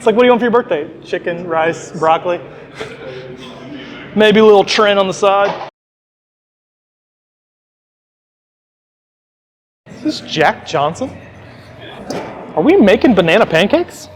It's like, what do you want for your birthday? Chicken, rice, broccoli. Maybe a little trin on the side. Is this Jack Johnson? Are we making banana pancakes?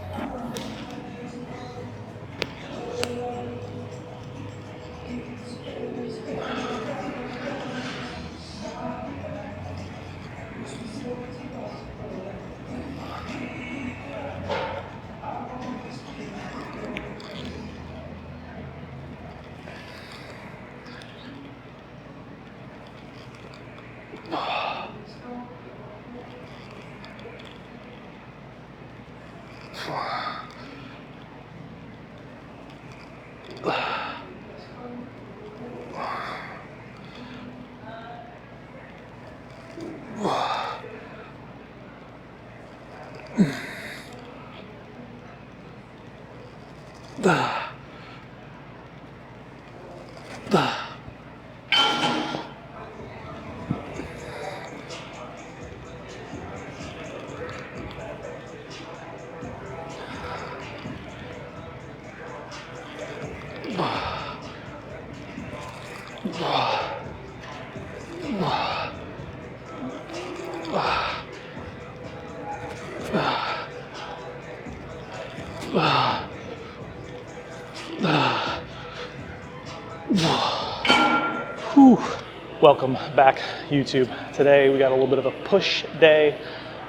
Welcome back, YouTube. Today we got a little bit of a push day.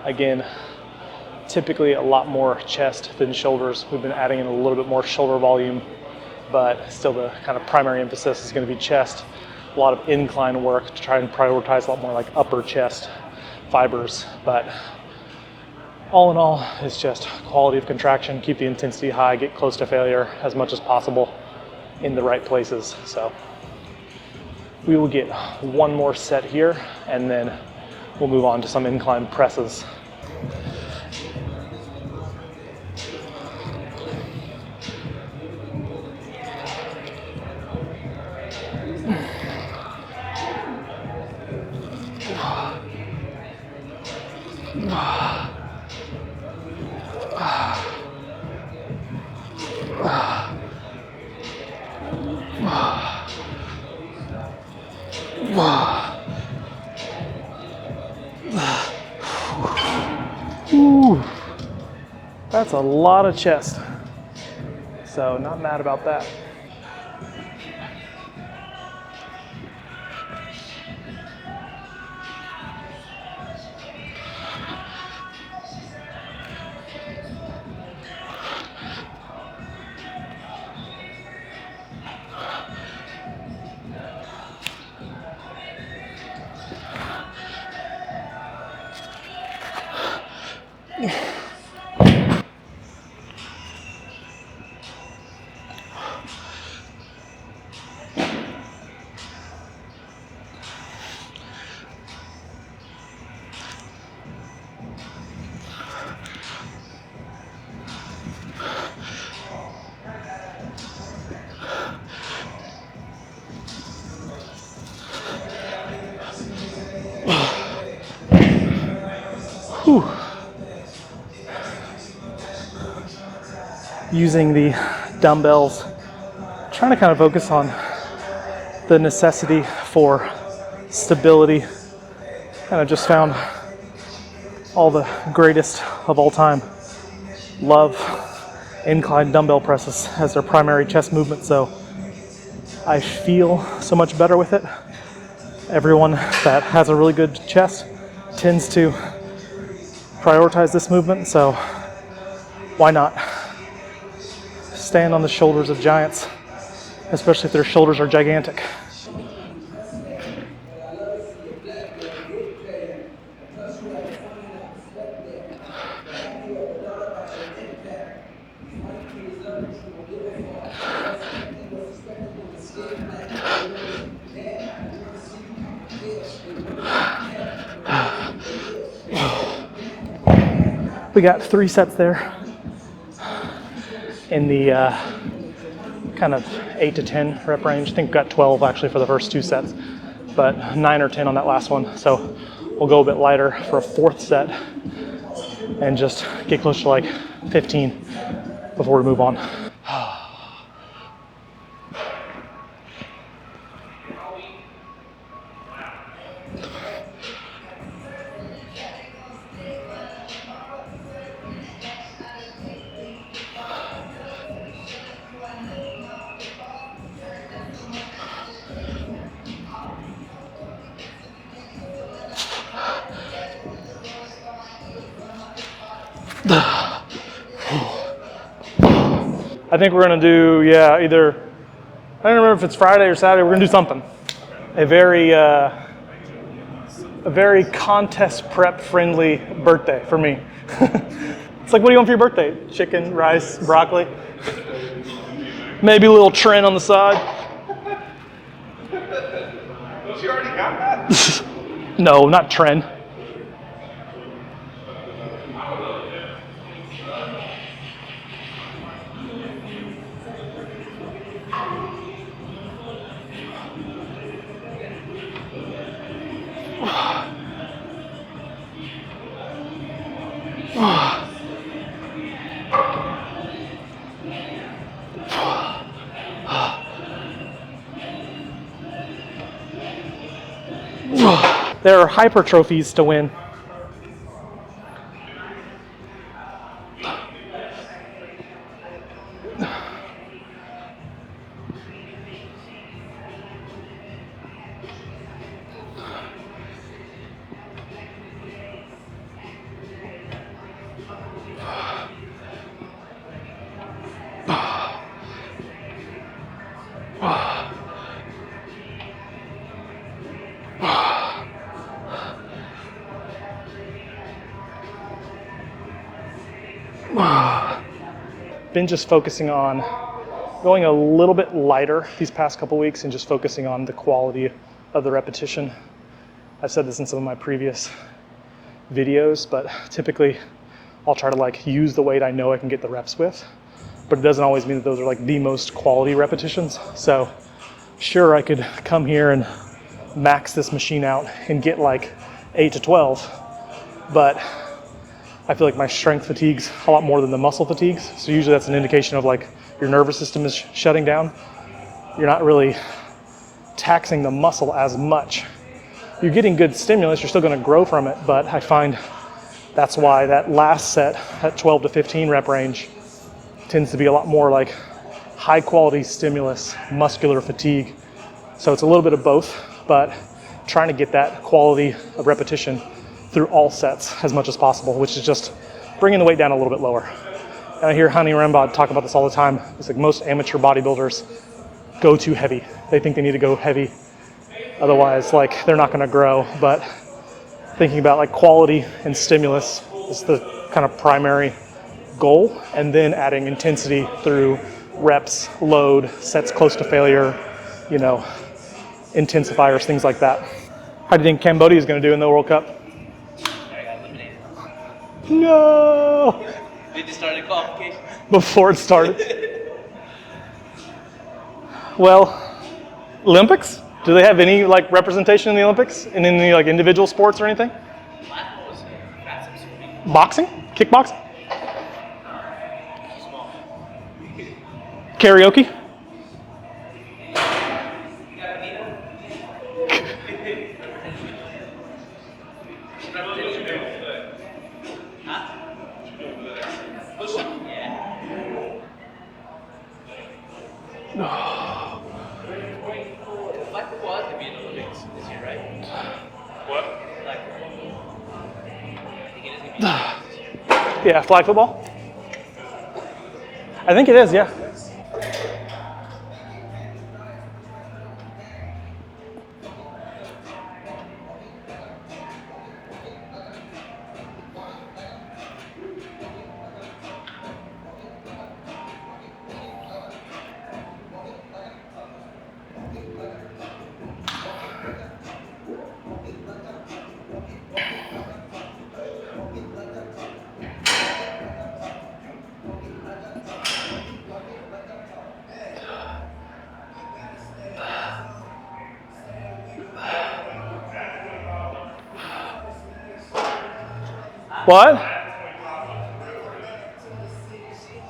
Again, typically a lot more chest than shoulders. We've been adding in a little bit more shoulder volume, but still the kind of primary emphasis is going to be chest. A lot of incline work to try and prioritize a lot more like upper chest fibers, but all in all, it's just quality of contraction, keep the intensity high, get close to failure as much as possible in the right places. So we will get one more set here and then we'll move on to some incline presses. Ooh, that's a lot of chest, so not mad about that. Whew. Using the dumbbells, trying to kind of focus on the necessity for stability. And I just found all the greatest of all time love incline dumbbell presses as their primary chest movement. So I feel so much better with it. Everyone that has a really good chest tends to prioritize this movement, so why not stand on the shoulders of giants, especially if their shoulders are gigantic. We got 3 sets there in the kind of 8 to 10 rep range. I think we got 12 actually for the first 2 sets, but 9 or 10 on that last one. So we'll go a bit lighter for a 4th set and just get close to like 15. before we move on. I think we're gonna do, yeah, either, I don't remember if it's Friday or Saturday, we're gonna do something. A very contest prep friendly birthday for me. It's like, what do you want for your birthday? Chicken, rice, broccoli. Maybe a little Tren on the side. You already got that? No, not Tren. There are hypertrophies to win. Been just focusing on going a little bit lighter these past couple weeks and just focusing on the quality of the repetition. I've said this in some of my previous videos, but typically I'll try to like use the weight I know I can get the reps with, but it doesn't always mean that those are like the most quality repetitions. So sure, I could come here and max this machine out and get like 8 to 12, but I feel like my strength fatigues a lot more than the muscle fatigues. So usually that's an indication of like your nervous system is shutting down. You're not really taxing the muscle as much. You're getting good stimulus, you're still gonna grow from it, but I find that's why that last set at 12 to 15 rep range tends to be a lot more like high quality stimulus, muscular fatigue. So it's a little bit of both, but trying to get that quality of repetition through all sets as much as possible, which is just bringing the weight down a little bit lower. And I hear Hani Rambod talk about this all the time. It's like most amateur bodybuilders go too heavy. They think they need to go heavy, otherwise like they're not gonna grow. But thinking about like quality and stimulus is the kind of primary goal, and then adding intensity through reps, load, sets close to failure, you know, intensifiers, things like that. How do you think Cambodia is gonna do in the World Cup? No! Did you start the qualification? Before it started. Well, Olympics? Do they have any like representation in the Olympics? In any like individual sports or anything? Boxing? Kickboxing? Karaoke? Yeah, flag football? I think it is, yeah. What?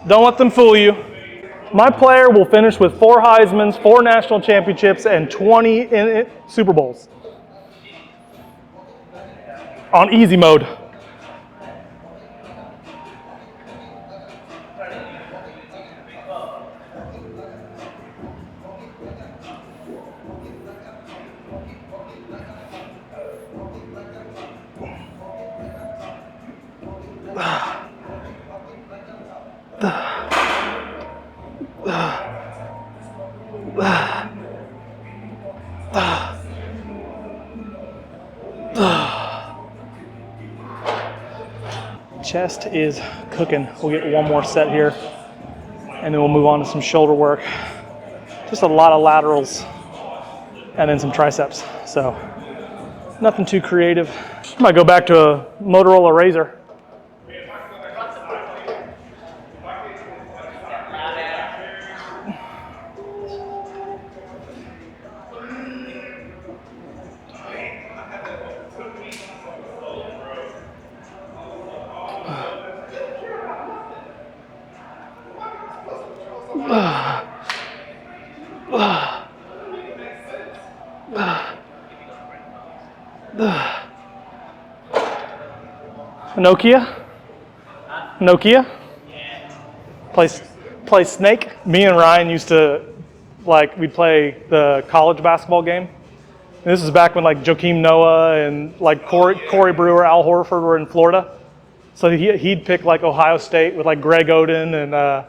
Don't let them fool you. My player will finish with 4 Heismans, 4 national championships, and 20 Super Bowls. On easy mode. Chest is cooking. We'll get one more set here, and then we'll move on to some shoulder work. Just a lot of laterals, and then some triceps. So nothing too creative. I might go back to a Motorola Razr. Nokia? Play Snake. Me and Ryan used to, we'd play the college basketball game. And this is back when Joakim Noah and Corey Brewer, Al Horford were in Florida. So he'd pick Ohio State with Greg Oden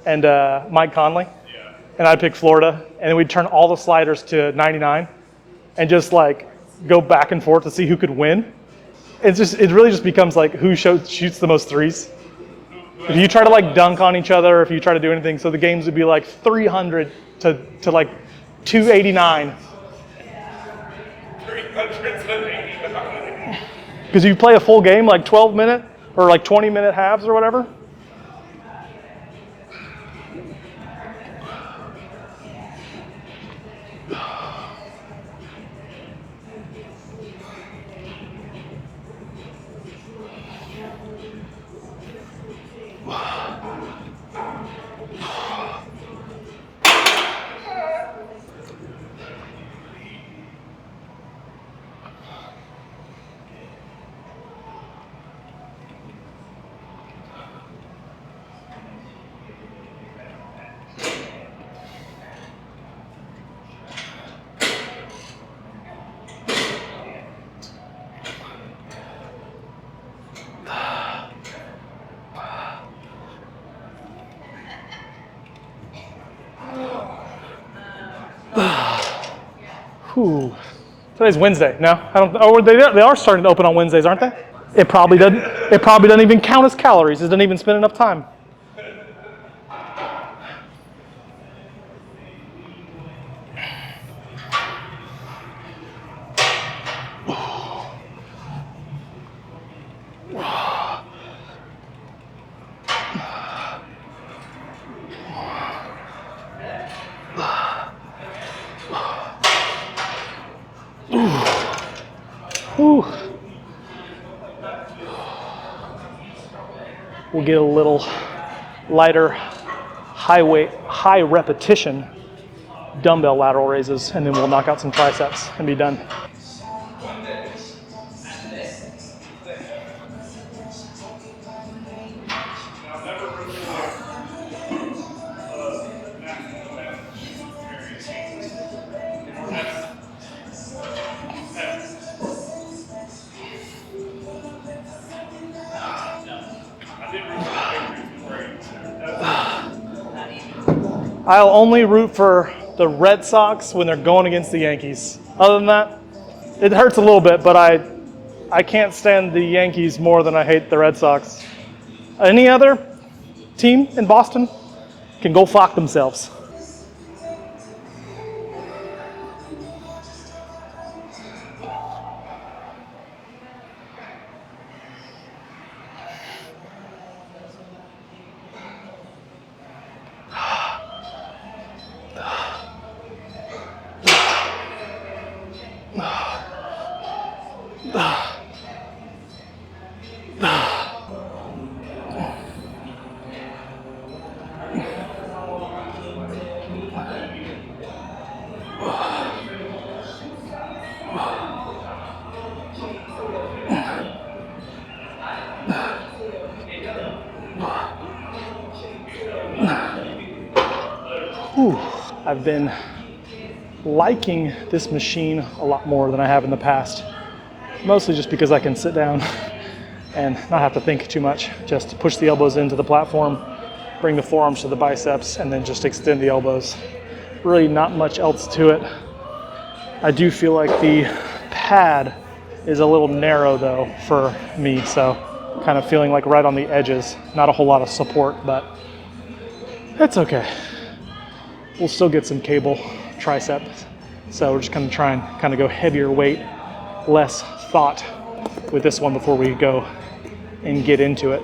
and Mike Conley. Yeah. And I'd pick Florida. And then we'd turn all the sliders to 99 and just go back and forth to see who could win. It really just becomes who shoots the most threes. If you try to dunk on each other, if you try to do anything, so the games would be 300 to 289. 389. Because you play a full game 12-minute or 20-minute halves or whatever. Whew. Today's Wednesday. No, I don't. Oh, they are starting to open on Wednesdays, aren't they? It probably doesn't. It probably doesn't even count as calories. It doesn't even spend enough time. Ooh. We'll get a little lighter, high weight, high repetition dumbbell lateral raises, and then we'll knock out some triceps and be done. I'll only root for the Red Sox when they're going against the Yankees. Other than that, it hurts a little bit, but I can't stand the Yankees more than I hate the Red Sox. Any other team in Boston can go fuck themselves. Whew. I've been liking this machine a lot more than I have in the past. Mostly just because I can sit down and not have to think too much. Just push the elbows into the platform, bring the forearms to the biceps, and then just extend the elbows. Really not much else to it. I do feel like the pad is a little narrow though for me, so kind of feeling like right on the edges. Not a whole lot of support, but it's okay. We'll still get some cable triceps. So we're just gonna try and kind of go heavier weight, less thought with this one before we go and get into it.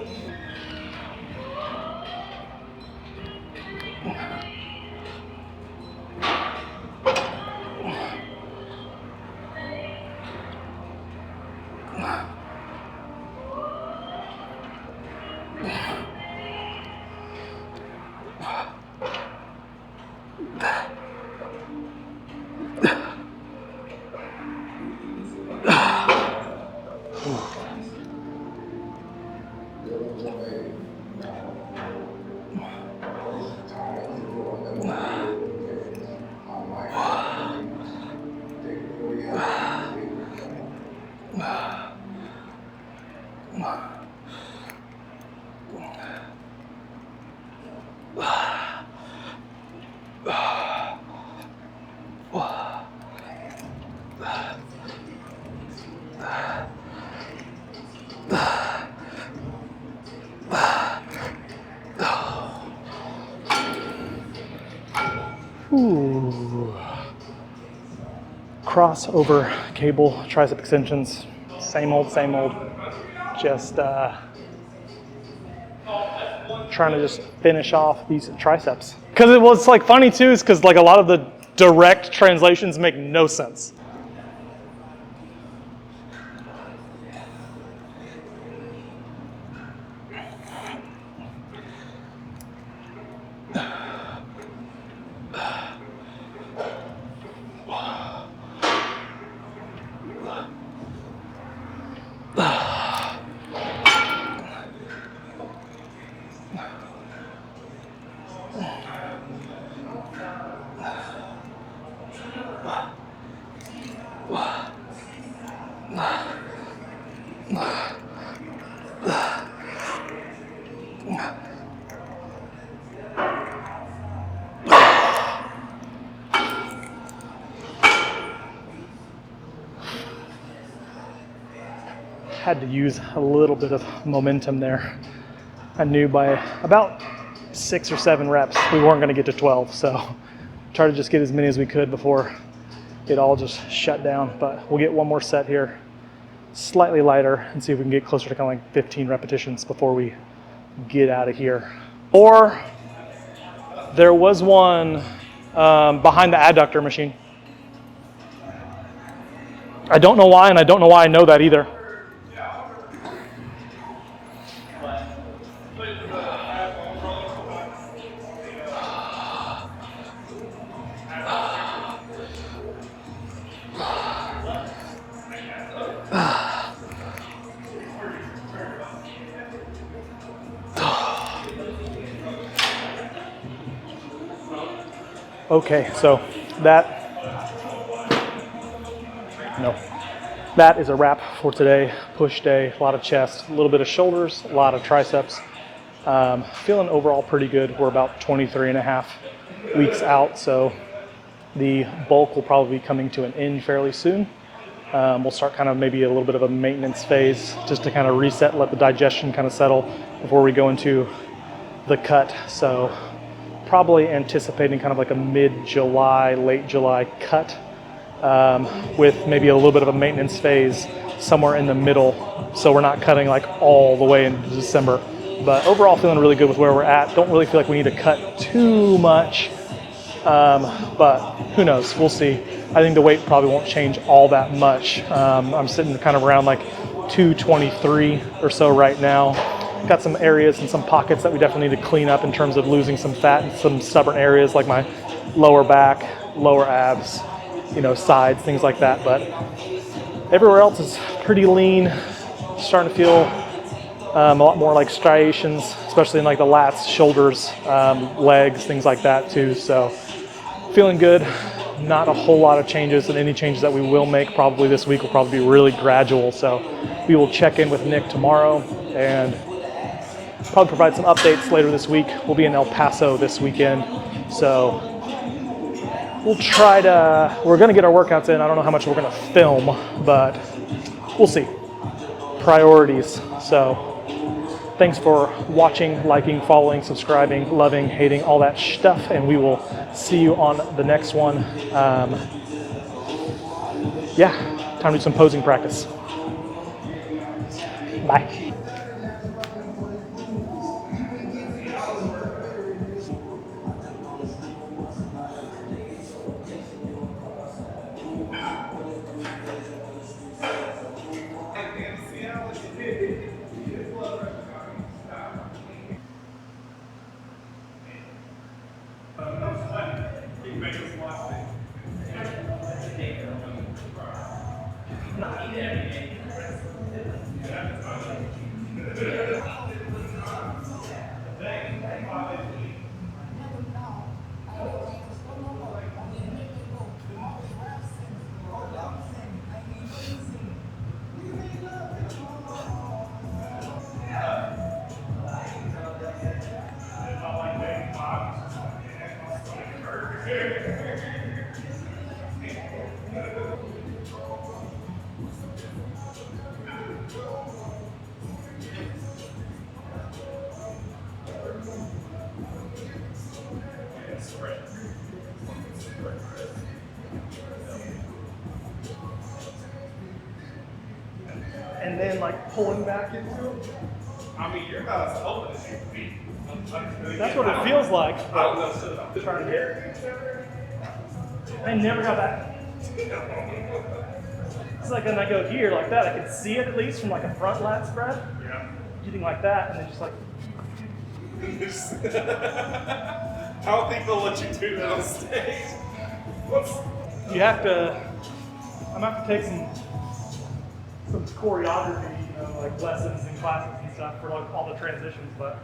Ooh. Crossover cable tricep extensions, same old, just trying to just finish off these triceps. Because it was like funny too, is because like a lot of the direct translations make no sense. Had to use a little bit of momentum there. I knew by about 6 or 7 reps we weren't going to get to 12, so try to just get as many as we could before it all just shut down. But we'll get one more set here, slightly lighter, and see if we can get closer to kind of like 15 repetitions before we get out of here. Or there was one behind the adductor machine. I don't know why, and I don't know why I know that either. Okay, so that is a wrap for today. Push day, a lot of chest, a little bit of shoulders, a lot of triceps. Feeling overall pretty good. We're about 23 and a half weeks out, so the bulk will probably be coming to an end fairly soon. We'll start kind of maybe a little bit of a maintenance phase just to kind of reset, let the digestion kind of settle before we go into the cut. So probably anticipating kind of like a mid-July, late July cut with maybe a little bit of a maintenance phase somewhere in the middle. So we're not cutting like all the way into December. But overall feeling really good with where we're at. Don't really feel like we need to cut too much, but who knows, we'll see. I think the weight probably won't change all that much. I'm sitting kind of around like 223 or so right now. Got some areas and some pockets that we definitely need to clean up in terms of losing some fat in some stubborn areas like my lower back, lower abs, sides, things like that. But everywhere else is pretty lean. Starting to feel A lot more like striations, especially in like the lats, shoulders, legs, things like that too. So feeling good. Not a whole lot of changes, and any changes that we will make probably this week will probably be really gradual. So we will check in with Nick tomorrow and probably provide some updates later this week. We'll be in El Paso this weekend. So we'll we're gonna get our workouts in. I don't know how much we're gonna film, but we'll see. Priorities. So thanks for watching, liking, following, subscribing, loving, hating, all that stuff, and we will see you on the next one. Yeah, time to do some posing practice. Bye. And then like pulling back into it. I mean, you're not as open as you can be. That's what it feels like. I don't know, so I'm Trying to hit. I never got back. It's like when I go here like that, I can see it at least from like a front lat spread. Yeah. Getting like that, and then just like. I don't think they'll let you do that on stage. You have to. I'm gonna have to take some choreography, like lessons and classes and stuff for like all the transitions, but